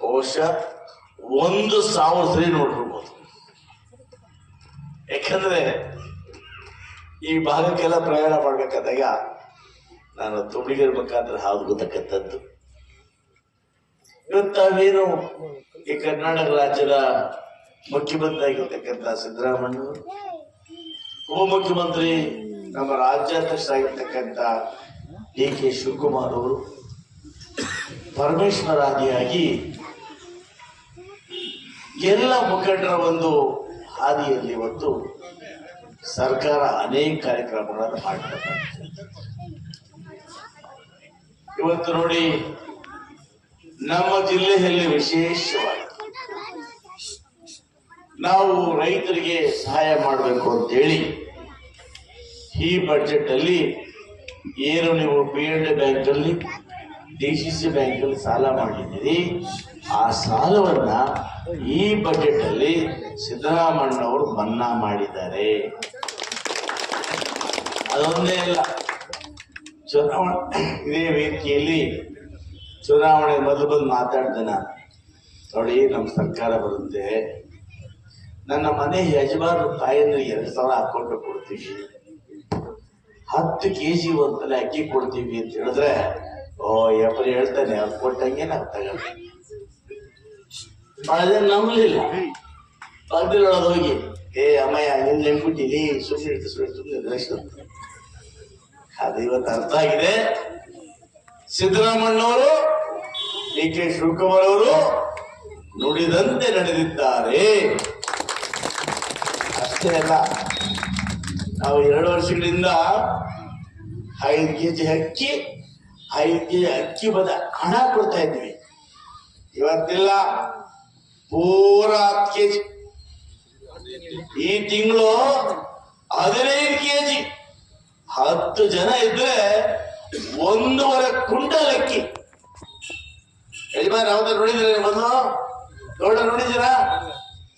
ಬಹುಶಃ 1,000 ಸರಿ ನೋಡಿರ್ಬೋದು. ಯಾಕಂದ್ರೆ ಈ ಭಾಗಕ್ಕೆಲ್ಲ ಪ್ರಯಾಣ ಮಾಡ್ಬೇಕಾದಾಗ ನಾನು ತುಮಡಿಗರ ಮುಖಾಂತರ ಹಾದು ಗೊತ್ತಕ್ಕಂಥದ್ದು. ಇವತ್ತು ತಾವೇನು ಈ ಕರ್ನಾಟಕ ರಾಜ್ಯದ ಮುಖ್ಯಮಂತ್ರಿ ಆಗಿರ್ತಕ್ಕಂಥ ಸಿದ್ದರಾಮಯ್ಯ, ಉಪಮುಖ್ಯಮಂತ್ರಿ ನಮ್ಮ ರಾಜ್ಯಾಧ್ಯಕ್ಷರಾಗಿರ್ತಕ್ಕಂಥ DK ಶಿವಕುಮಾರ್ ಅವರು ಪರಮೇಶ್ವರಾದಿಯಾಗಿ ಎಲ್ಲ ಮುಖಂಡರ ಒಂದು ಹಾದಿಯಲ್ಲಿ ಇವತ್ತು ಸರ್ಕಾರ ಅನೇಕ ಕಾರ್ಯಕ್ರಮಗಳನ್ನು ಮಾಡ್ತಾರೆ. ಇವತ್ತು ನೋಡಿ, ನಮ್ಮ ಜಿಲ್ಲೆಯಲ್ಲಿ ವಿಶೇಷವಾಗಿ ನಾವು ರೈತರಿಗೆ ಸಹಾಯ ಮಾಡಬೇಕು ಅಂತೇಳಿ ಈ ಬಜೆಟ್ ಅಲ್ಲಿ ಏನು ನೀವು PNB ಬ್ಯಾಂಕ್ ಅಲ್ಲಿ DCC ಬ್ಯಾಂಕ್ ಅಲ್ಲಿ ಸಾಲ ಮಾಡಿದ್ದೀರಿ, ಆ ಸಾಲವನ್ನ ಈ ಬಜೆಟ್ ಅಲ್ಲಿ ಸಿದ್ದರಾಮಯ್ಯನವರು ಮನ್ನಾ ಮಾಡಿದ್ದಾರೆ. ಅದೊಂದೇ ಅಲ್ಲ, ಚುನಾವಣೆ ಇದೇ ವೇದಿಕೆಯಲ್ಲಿ ಚುನಾವಣೆ ಮೊದಲು ಬಂದು ಮಾತಾಡ್ದೆ ನಾನು. ನೋಡಿ, ನಮ್ಮ ಸರ್ಕಾರ ಬರುತ್ತೆ, ನನ್ನ ಮನೆ ಯಜಮಾನರು ತಾಯಂದ್ರಿಗೆ 2,000 ಅಕೌಂಟ್ ಕೊಡ್ತೀವಿ, 10 kg ಒಂದ್ಸಲ ಅಕ್ಕಿ ಕೊಡ್ತೀವಿ ಅಂತ ಹೇಳಿದ್ರೆ, ಓ ಎಪ್ಪರಿ ಹೇಳ್ತಾನೆ, ಅವ್ರು ಕೊಟ್ಟಂಗೆ ನಾವು ತಗೊಂಡು ಅದೇ ನಂಬಲಿಲ್ಲ. ಪಕ್ಕದೊಳಗೆ ಹೋಗಿ, ಅಮ್ಮಯ್ಯ ನಿನ್ ನೆನ್ಬಿಟ್ಟಿಲಿ, ಸುಮ್ಮನೆ ಅದು ಇವತ್ತು ಅರ್ಥ ಆಗಿದೆ. ಸಿದ್ದರಾಮಯ್ಯನವರು DK ಶಿವಕುಮಾರ್ ಅವರು ನುಡಿದಂತೆ ನಡೆದಿದ್ದಾರೆ. ಅಷ್ಟೇ ಅಲ್ಲ, ನಾವು 2 ವರ್ಷಗಳಿಂದ 5 kg ಅಕ್ಕಿ 5 kg ಅಕ್ಕಿ ಬದ ಹಣ ಕೊಡ್ತಾ ಇದ್ವಿ. ಇವತ್ತಿಲ್ಲ, ಪೂರಾ 10 kg. ಈ ತಿಂಗಳು 15 kg. 10 ಜನ ಇದ್ರೆ 1.5 ಕ್ವಿಂಟಲ್ ಅಕ್ಕಿ. ಯಜಮಾನ್ ಯಾವ್ದಾರು ನೋಡಿದ್ರೆ ಮೊದಲು ನೋಡಿದ್ದೀರಾ?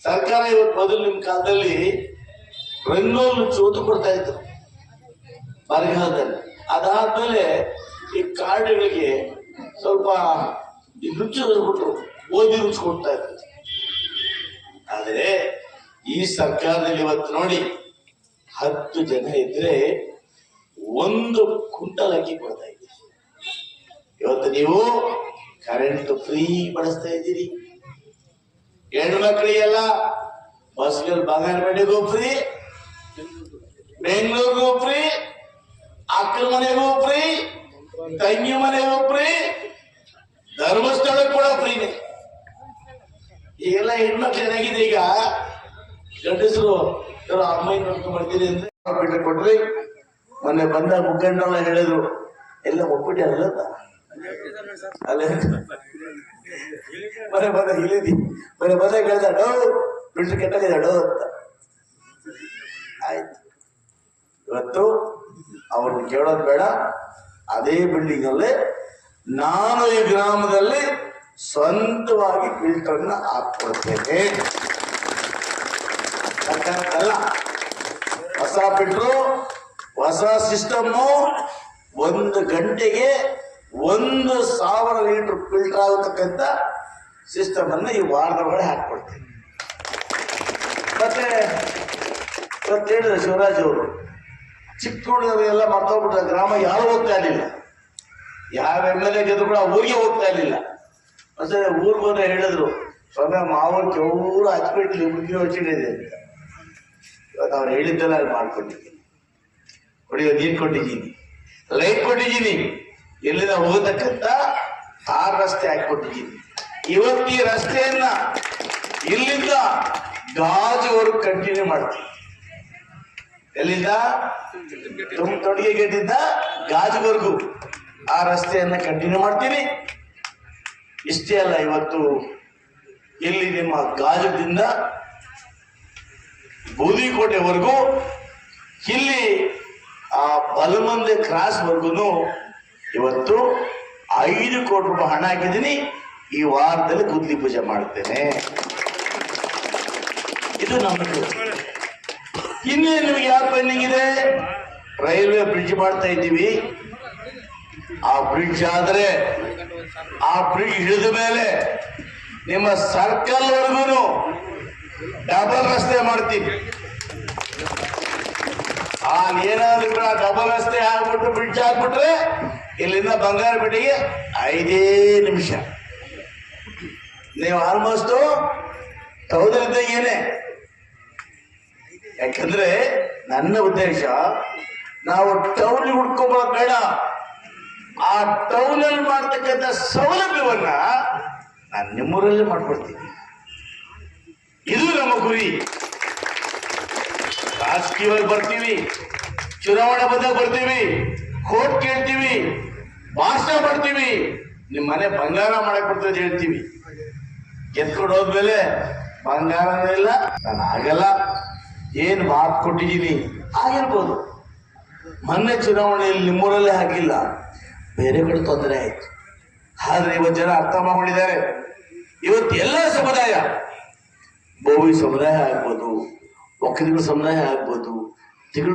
ಸರ್ಕಾರ ಇವತ್ತು ಮೊದಲು ನಿಮ್ ಕಾಲದಲ್ಲಿ ರಂಗೋಲು ಚೋತು ಕೊಡ್ತಾ ಇತ್ತು ಬರಗಾಲದಲ್ಲಿ. ಅದಾದ್ಮೇಲೆ ಈ ಕಾರ್ಡ್ಗಳಿಗೆ ಸ್ವಲ್ಪ ರುಚಿ ಬಿಟ್ಟು ಓದಿ ರುಚಿ ಕೊಡ್ತಾ ಇತ್ತು. ಆದ್ರೆ ಈ ಸರ್ಕಾರದಲ್ಲಿ ಇವತ್ತು ನೋಡಿ, 10 ಜನ ಇದ್ರೆ 1 ಕ್ವಿಂಟಲ್ ಅಕ್ಕಿ ಕೊಡ್ತಾ ಇದ್ದೀರಿ. ಇವತ್ತು ನೀವು ಕರೆಂಟ್ ಫ್ರೀ ಬಳಸ್ತಾ ಇದ್ದೀರಿ. ಹೆಣ್ಣು ಮಕ್ಕಳಿಗೆಲ್ಲ ಬಸ್ಗಳು ಬಾಗಲಕೋಟೆಗೂ ಫ್ರೀ, ಬೆಂಗಳೂರಿಗೂ ಫ್ರೀ, ಅಕ್ಕನ ಮನೆಗೂ ಫ್ರೀ, ತಂಗಿ ಮನೆಗೂ ಫ್ರೀ, ಧರ್ಮಸ್ಥಳಕ್ಕೆ ಕೂಡ ಫ್ರೀನೇ. ಈಗೆಲ್ಲ ಹೆಣ್ಮಕ್ಳು ಏನಾಗಿದೆ, ಈಗ ಗಂಡಸರು ಅಮ್ಮಾಯಿ ನೋಡ್ಕೊಂಡ್ ಬರ್ತೀನಿ ಅಂದ್ರೆ ಕೊಟ್ರಿ. ಮೊನ್ನೆ ಬಂದ ಮುಖಂಡರೆಲ್ಲ ಹೇಳಿದ್ರು, ಎಲ್ಲ ಒಪ್ಪಿಟ್ಟಲ್ಲ ಅಲ್ಲೇ ಬರ ಇಳಿದಿ ಬರ ಕೇಳ್ದಾಡೋ ಬಿಟ್ರೆ ಕೆಟ್ಟಾಗಿದ್ದಾಡೋ ಅಂತ. ಆಯ್ತು, ಇವತ್ತು ಅವ್ರನ್ನ ಕೇಳೋದು ಬೇಡ. ಅದೇ ಬಿಲ್ಡಿಂಗ್ ಅಲ್ಲೇ ನಾನು ಈ ಗ್ರಾಮದಲ್ಲಿ ಸ್ವಂತವಾಗಿ ಫಿಲ್ಟರ್ನ ಹಾಕ್ಕೊಡ್ತೇನೆ. ಅಲ್ಲ, ಹೊಸ ಫಿಲ್ಟ್ರು, ಹೊಸ ಸಿಸ್ಟಮ್ಮು, 1 ಗಂಟೆಗೆ 1,000 ಲೀಟರ್ ಫಿಲ್ಟರ್ ಆಗತಕ್ಕಂಥ ಸಿಸ್ಟಮ್ ಅನ್ನ ಈ ವಾರದ ಒಳಗಡೆ ಹಾಕ್ಕೊಡ್ತೇನೆ. ಮತ್ತೆ ಹೇಳಿದ್ರು ಶಿವರಾಜ್ ಅವರು, ಚಿಕ್ಕ ಹುಡುಗರೆಲ್ಲ ಮರ್ತೋಗ್ಬಿಟ್ರೆ ಗ್ರಾಮ ಯಾರು ಹೋಗ್ತಾ ಇರಲಿಲ್ಲ, ಯಾವ MLA ಗೆದ್ರು ಕೂಡ ಊರಿಗೆ ಹೋಗ್ತಾ ಇರ್ಲಿಲ್ಲ. ಮತ್ತೆ ಊರಿಗೆ ಹೋದ್ರೆ ಹೇಳಿದ್ರು, ಸ್ವಾಮಿ ಮಾವಕ್ಕೆ ಊರು ಹಚ್ಬಿಟ್ಲಿ ಹುಡುಗಿ ಹೊಚ್ಚಿಡಿದೆ ಅಂತ. ಇವತ್ತು ಅವ್ರು ಹೇಳಿದ್ದೆಲ್ಲ ಅಲ್ಲಿ ಮಾಡ್ಕೊಂಡಿದ್ದೀನಿ. ಕುಡಿಯೋ ನೀರು ಕೊಟ್ಟಿದ್ದೀನಿ, ಲೈಟ್ ಕೊಟ್ಟಿದ್ದೀನಿ, ಎಲ್ಲಿಂದ ಹೋಗತಕ್ಕಂತ 6 ರಸ್ತೆ ಹಾಕಿಕೊಟ್ಟಿದ್ದೀನಿ. ಇವತ್ತು ಈ ರಸ್ತೆಯನ್ನ ಇಲ್ಲಿಂದ ಗಾಜುವರೆಗೂ ಕಂಟಿನ್ಯೂ ಮಾಡ್ತೀನಿ. ಎಲ್ಲಿಂದ ತೊಡಿಗೆ ಗೇಟಿಂದ ಗಾಜುವರೆಗೂ ಆ ರಸ್ತೆಯನ್ನ ಕಂಟಿನ್ಯೂ ಮಾಡ್ತೀನಿ. ಇಷ್ಟೇ ಅಲ್ಲ, ಇವತ್ತು ಇಲ್ಲಿ ನಿಮ್ಮ ಗಾಜದಿಂದ ಬೂದಿಕೋಟೆವರೆಗೂ, ಇಲ್ಲಿ ಆ ಬಲಮಂದೆ ಕ್ರಾಸ್ ವರ್ಗು ಇವತ್ತು 5 ಕೋಟಿ ರೂಪಾಯಿ ಹಣ ಹಾಕಿದ್ದೀನಿ. ಈ ವಾರದಲ್ಲಿ ಗುದ್ಲಿ ಪೂಜೆ ಮಾಡ್ತೇನೆ. ಇದು ನಮ್ಮದು. ಇನ್ನೇ ನಿಮಗೆ ಯಾವ ಪೆಂಡಿಂಗ್ ಇದೆ? ರೈಲ್ವೆ ಬ್ರಿಡ್ಜ್ ಮಾಡ್ತಾ ಇದ್ದೀವಿ. ಆ ಬ್ರಿಡ್ಜ್ ಆದ್ರೆ ಆ ಬ್ರಿಡ್ಜ್ ಹಿಡಿದ ಮೇಲೆ ನಿಮ್ಮ ಸರ್ಕಲ್ ವರ್ಗು ಡಬಲ್ ರಸ್ತೆ ಮಾಡ್ತೀನಿ. ಏನಾದ್ರೂ ಕೂಡ ಡಬಲ್ ರಸ್ತೆ ಆಗ್ಬಿಟ್ಟು ಬ್ರಿಡ್ಜ್ ಆಗ್ಬಿಟ್ರೆ ಇಲ್ಲಿಂದ ಬಂಗಾರಪೇಟೆಗೆ 5 ನಿಮಿಷ. ನೀವು ಆಲ್ಮೋಸ್ಟ್ ತೌದರಿದ್ದೇನೆ. ಯಾಕಂದ್ರೆ ನನ್ನ ಉದ್ದೇಶ ನಾವು ಟೌನ್ ಹುಡ್ಕೋಬೋದು ಬೇಡ, ಆ ಟೌನ್ ಅಲ್ಲಿ ಮಾಡ್ತಕ್ಕಂಥ ಸೌಲಭ್ಯವನ್ನ ನಾನು ನಿಮ್ಮೂರಲ್ಲಿ ಮಾಡ್ಕೊಡ್ತೀನಿ. ಇದು ನಮ್ಮ ಗುರಿ. ರಾಜಕೀಯವಾಗಿ ಬರ್ತೀವಿ, ಚುನಾವಣೆ ಬಂದಾಗ ಬರ್ತೀವಿ, ಕೋರ್ಟ್ ಕೇಳ್ತೀವಿ, ಭಾಷಣ ಮಾಡ್ತೀವಿ, ನಿಮ್ಮ ಮನೆ ಬಂಗಾರ ಮಾಡಕ್ ಬರ್ತದೆ ಹೇಳ್ತೀವಿ. ಗೆದ್ಕೊಂಡು ಹೋದ್ಮೇಲೆ ಬಂಗಾರನೂ ಇಲ್ಲ, ನಾನು ಆಗಲ್ಲ, ಏನ್ ಮಾತು ಕೊಟ್ಟಿದ್ದೀನಿ ಆಗಿರ್ಬೋದು. ಮೊನ್ನೆ ಚುನಾವಣೆಯಲ್ಲಿ ನಿಮ್ಮೂರಲ್ಲೇ ಹಾಕಿಲ್ಲ, ಬೇರೆ ಕಡೆ ತೊಂದರೆ ಆಯ್ತು. ಆದ್ರೆ ಇವತ್ತು ಜನ ಅರ್ಥ ಮಾಡ್ಕೊಂಡಿದ್ದಾರೆ. ಇವತ್ತು ಎಲ್ಲ ಸಮುದಾಯ, ಬೋವಿ ಸಮುದಾಯ ಆಗ್ಬೋದು, ಒಕ್ಕಲಿಗರ ಸಮುದಾಯ ಆಗ್ಬೋದು,